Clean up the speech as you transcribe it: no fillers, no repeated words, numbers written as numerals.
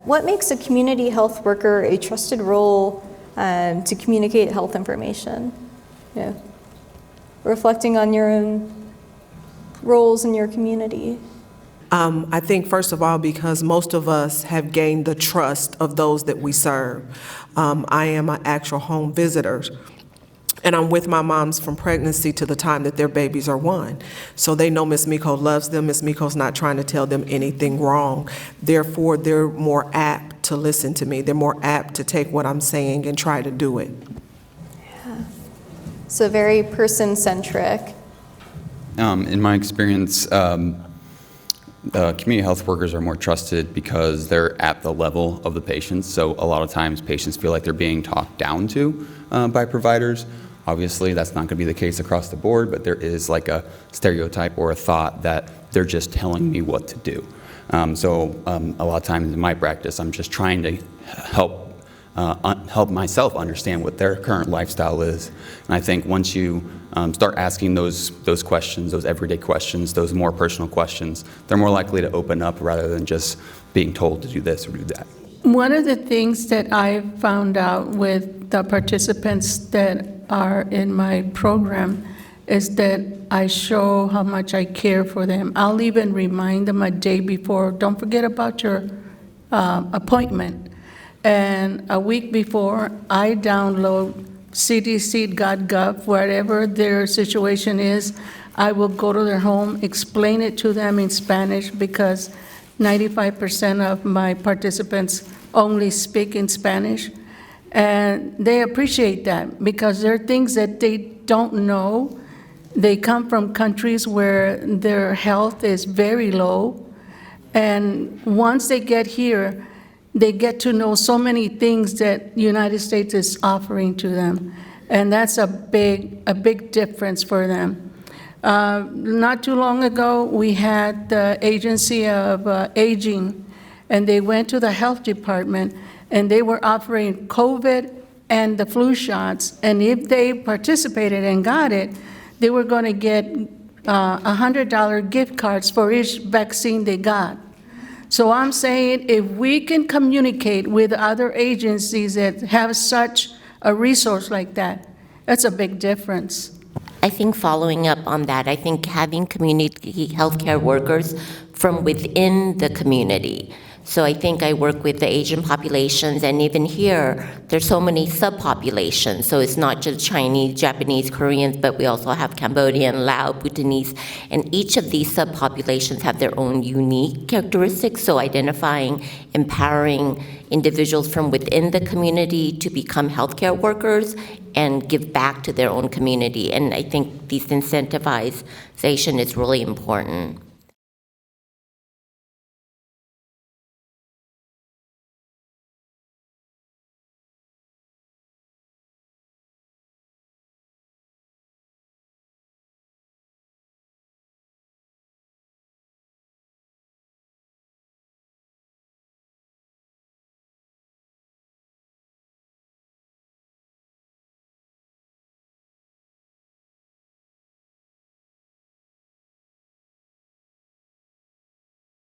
What makes a community health worker a trusted role to communicate health information? Yeah. Reflecting on your own roles in your community. I think, first of all, because most of us have gained the trust of those that we serve. I am an actual home visitor, and I'm with my moms from pregnancy to the time that their babies are 1. So they know Miss Miko loves them. Miss Miko's not trying to tell them anything wrong. Therefore, they're more apt to listen to me. They're more apt to take what I'm saying and try to do it. Yeah. So very person-centric. In my experience, community health workers are more trusted because they're at the level of the patients. So a lot of times patients feel like they're being talked down to by providers. Obviously, that's not going to be the case across the board, but there is like a stereotype or a thought that they're just telling me what to do. So a lot of times in my practice, I'm just trying to help myself understand what their current lifestyle is. And I think once you start asking those questions, those everyday questions, those more personal questions, they're more likely to open up rather than just being told to do this or do that. One of the things that I found out with the participants that are in my program is that I show how much I care for them. I'll even remind them a day before, don't forget about your appointment. And a week before, I download cdc.gov, whatever their situation is. I will go to their home, explain it to them in Spanish, because 95% of my participants only speak in Spanish. And they appreciate that because there are things that they don't know. They come from countries where their health is very low. And once they get here, they get to know so many things that the United States is offering to them. And that's a big difference for them. Not too long ago, we had the Agency of Aging, and they went to the health department, and they were offering COVID and the flu shots. And if they participated and got it, they were going to get $100 gift cards for each vaccine they got. So I'm saying if we can communicate with other agencies that have such a resource like that, that's a big difference. I think following up on that, I think having community healthcare workers from within the community. So I think I work with the Asian populations, and even here, there's so many subpopulations. So it's not just Chinese, Japanese, Koreans, but we also have Cambodian, Lao, Bhutanese, and each of these subpopulations have their own unique characteristics. So identifying, empowering individuals from within the community to become healthcare workers and give back to their own community. And I think this incentivization is really important.